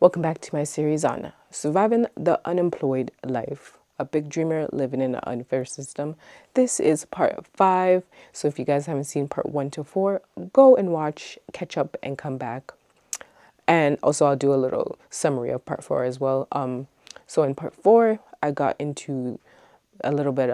Welcome back to my series on surviving the unemployed life. A big dreamer living in an unfair system. This is part 5. So if you guys haven't seen part 1 to 4, go and watch, catch up, and come back. And also I'll do a little summary of part 4 as well. So in part 4, I talked a little bit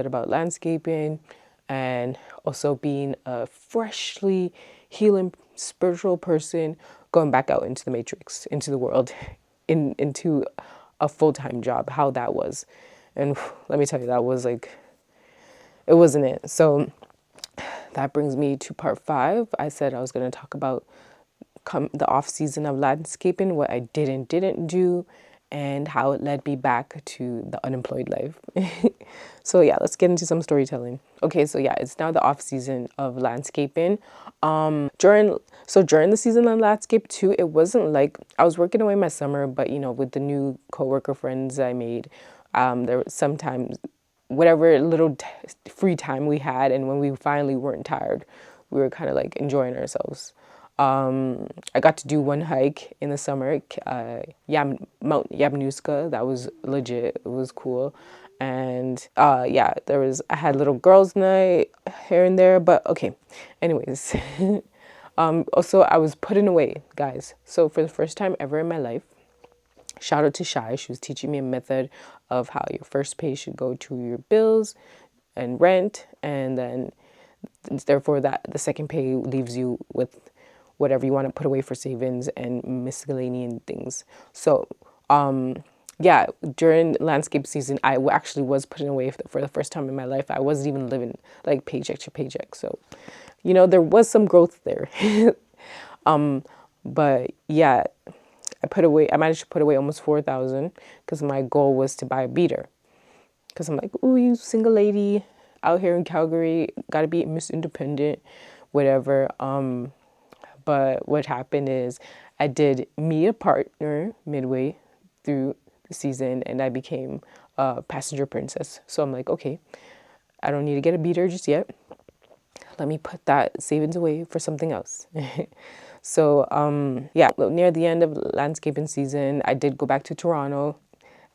about landscaping and also being a freshly healing spiritual person going back out into the matrix, into the world, into a full-time job, how that was. And let me tell you, that was like, it wasn't it. So that brings me to part 5. I said I was going to talk about the off season of landscaping, what I didn't do, and how it led me back to the unemployed life. So yeah, let's get into some storytelling. Okay, so yeah, it's now the off season of landscaping. During the season of landscape too, it wasn't like I was working away my summer, but with the new coworker friends I made, there was sometimes whatever little free time we had, and when we finally weren't tired, we were kind of like enjoying ourselves. I got to do one hike in the summer, Mount Yabnuska. That was legit. It was cool. And yeah, I had little girls' night here and there, but okay. Anyways, also I was putting away, guys. So for the first time ever in my life, shout out to Shy. She was teaching me a method of how your first pay should go to your bills and rent, and then therefore that the second pay leaves you with whatever you want to put away for savings and miscellaneous things. So yeah, during landscape season, I actually was putting away for the first time in my life. I wasn't even living like paycheck to paycheck. So, there was some growth there. But yeah, I managed to put away almost 4,000 because my goal was to buy a beater. Because I'm like, ooh, you single lady out here in Calgary, gotta be Miss Independent, whatever. But what happened is I did meet a partner midway through the season, and I became a passenger princess. So I'm like, okay, I don't need to get a beater just yet. Let me put that savings away for something else. So yeah, near the end of landscaping season, I did go back to Toronto.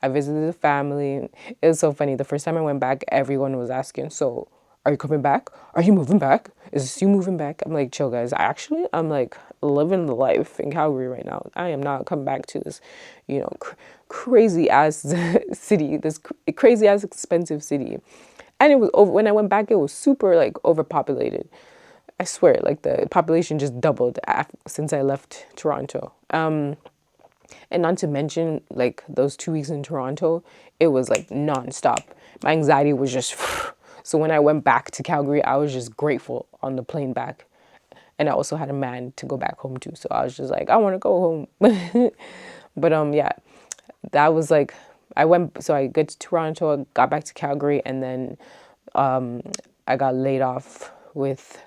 I visited the family. It was so funny. The first time I went back, everyone was asking, so are you coming back? Are you moving back? Is this you moving back? I'm like, chill, guys. I'm like living the life in Calgary right now. I am not coming back to this, crazy ass city, this crazy ass expensive city. And it was over when I went back. It was super like overpopulated. I swear, like the population just doubled since I left Toronto. And not to mention, like those 2 weeks in Toronto, it was like nonstop. My anxiety was just. So when I went back to Calgary, I was just grateful on the plane back. And I also had a man to go back home to. So I was just like, I want to go home. But yeah, that was like, I got to Toronto, got back to Calgary, and then I got laid off with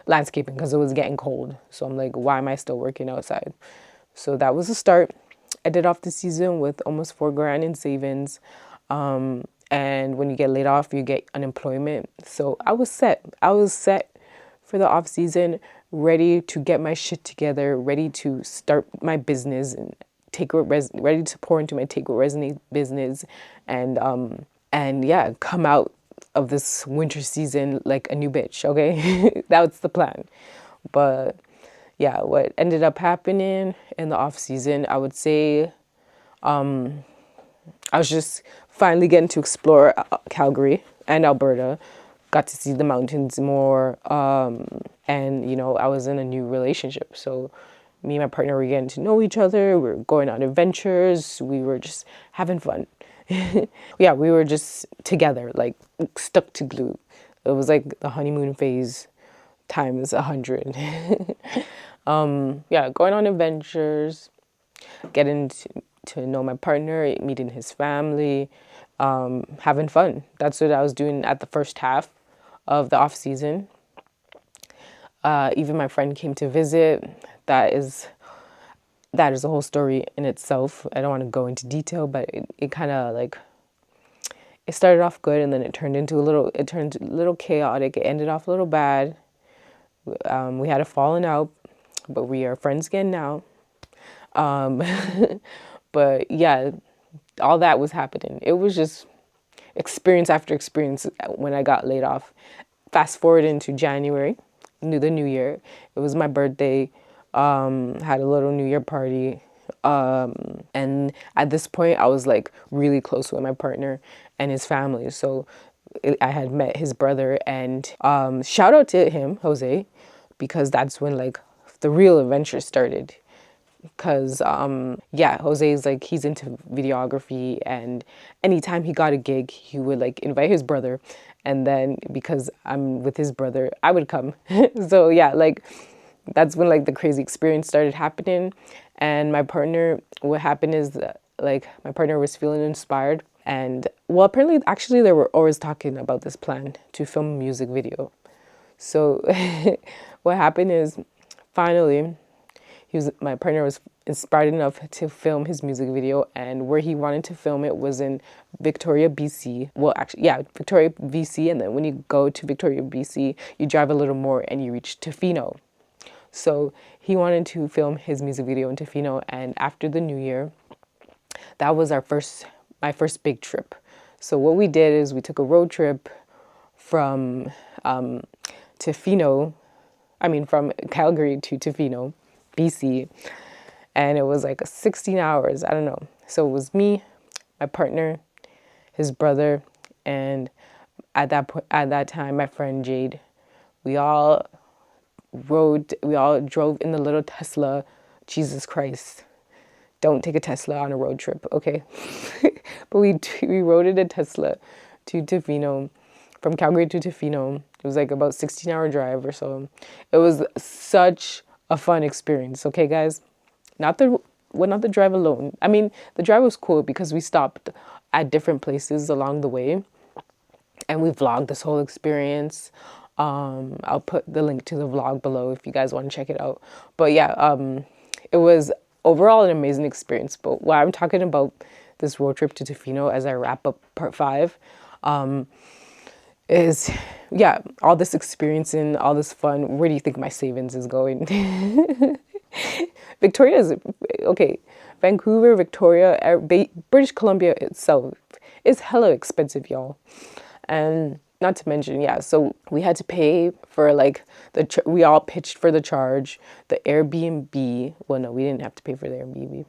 landscaping because it was getting cold. So I'm like, why am I still working outside? So that was the start. I did off the season with almost $4,000 in savings. And when you get laid off, you get unemployment. So I was set. For the off season, ready to get my shit together, ready to start my business and ready to pour into my Take What Resonates business, and yeah, come out of this winter season like a new bitch. Okay, that's the plan. But yeah, what ended up happening in the off season, I would say, I was just finally getting to explore Calgary and Alberta, got to see the mountains more, and I was in a new relationship. So me and my partner were getting to know each other. We were going on adventures. We were just having fun. Yeah, we were just together, like stuck to glue. It was like the honeymoon phase times 100. Yeah, going on adventures, getting to know my partner, meeting his family, having fun. That's what I was doing at the first half of the off season. Even my friend came to visit. That is a whole story in itself. I don't want to go into detail, but it kind of like, it started off good and then it turned a little chaotic. It ended off a little bad. We had a falling out, but we are friends again now. But yeah, all that was happening. It was just experience after experience when I got laid off. Fast forward into January, the new year. It was my birthday. Had a little New Year party. And at this point, I was like really close with my partner and his family. So I had met his brother, and shout out to him, Jose, because that's when like the real adventure started. Because yeah, Jose's like, he's into videography, and anytime he got a gig, he would like invite his brother, and then because I'm with his brother, I would come. So yeah, like that's when like the crazy experience started happening. And my partner, what happened is that, like, my partner was feeling inspired, and well, apparently actually they were always talking about this plan to film a music video. So what happened is, finally, my partner was inspired enough to film his music video, and where he wanted to film it was in Victoria, BC. Well, actually, yeah, Victoria, BC, and then when you go to Victoria, BC, you drive a little more and you reach Tofino. So he wanted to film his music video in Tofino, and after the new year, that was my first big trip. So what we did is we took a road trip from Tofino, from Calgary to Tofino, BC, and it was like 16 hours. I don't know. So it was me, my partner, his brother, and at that time, my friend Jade. We all drove in the little Tesla. Jesus Christ. Don't take a Tesla on a road trip, okay? But we rode in a Tesla to Tofino, from Calgary to Tofino. It was like about 16-hour drive or so. It was such a fun experience, okay, guys? Not the drive alone. I mean, the drive was cool because we stopped at different places along the way, and we vlogged this whole experience. I'll put the link to the vlog below if you guys want to check it out. But yeah, it was overall an amazing experience. But while I'm talking about this road trip to Tofino as I wrap up part 5, is, yeah, all this experience and all this fun. Where do you think my savings is going? Victoria is, okay, Vancouver, Victoria, British Columbia itself is hella expensive, y'all. And not to mention, yeah, so we had to pay for like we all pitched for the charge, the Airbnb. Well, no, we didn't have to pay for the Airbnb.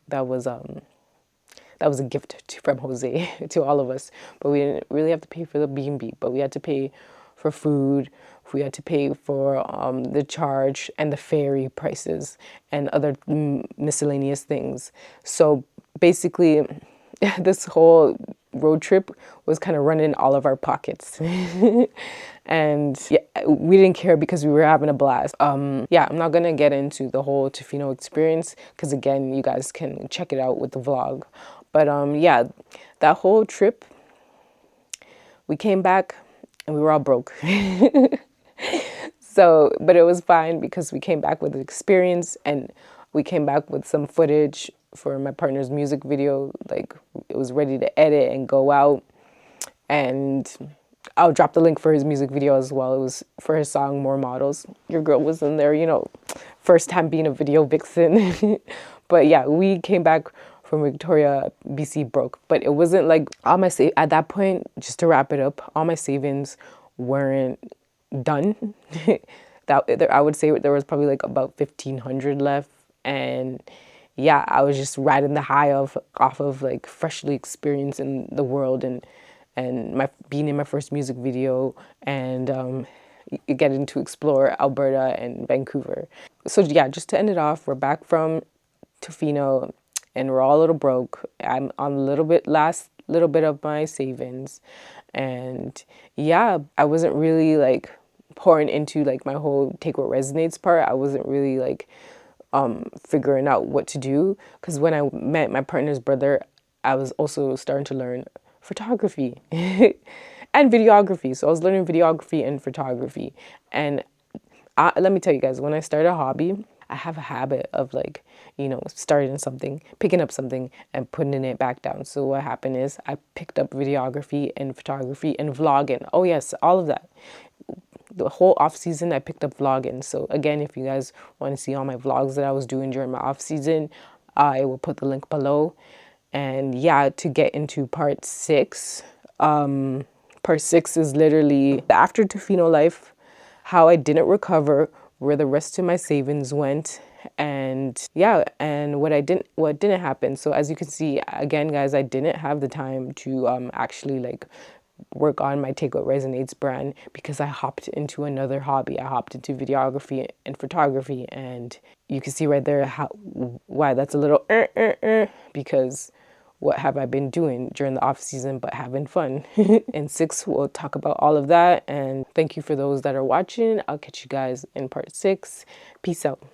That was a gift from Jose to all of us. But we didn't really have to pay for the B&B, but we had to pay for food. We had to pay for the charge and the ferry prices and other miscellaneous things. So basically, this whole road trip was kind of running all of our pockets. And yeah, we didn't care because we were having a blast. Yeah, I'm not gonna get into the whole Tofino experience because again, you guys can check it out with the vlog. But yeah, that whole trip, we came back and we were all broke. So, but it was fine because we came back with experience, and we came back with some footage for my partner's music video. Like, it was ready to edit and go out. And I'll drop the link for his music video as well. It was for his song More Models. Your girl was in there, you know, first time being a video vixen. But yeah, we came back from Victoria, BC broke. But it wasn't like all my at that point, just to wrap it up, all my savings weren't done. I would say there was probably like about 1,500 left. And yeah, I was just riding the high off of like freshly experiencing the world and my being in my first music video and getting to explore Alberta and Vancouver. So yeah, just to end it off, we're back from Tofino and we're all a little broke. I'm on last little bit of my savings, and yeah, I wasn't really like pouring into like my whole take what resonates part. I wasn't really like figuring out what to do, because when I met my partner's brother, I was also starting to learn photography and videography. So I was learning videography and photography. And let me tell you guys, when I start a hobby, I have a habit of like, you know, starting something, picking up something and putting it back down. So what happened is I picked up videography and photography and vlogging. Oh yes, all of that. The whole off season I picked up vlogging. So again, if you guys want to see all my vlogs that I was doing during my off season, I will put the link below. And yeah, to get into part 6, part 6 is literally the after Tofino life, how I didn't recover, where the rest of my savings went, and yeah, and what didn't happen. So as you can see, again guys, I didn't have the time to actually like work on my Take What Resonates brand because I hopped into another hobby. I hopped into videography and photography, and you can see right there how why that's a little because what have I been doing during the off season but having fun. In 6 we'll talk about all of that, and thank you for those that are watching. I'll catch you guys in part 6. Peace out.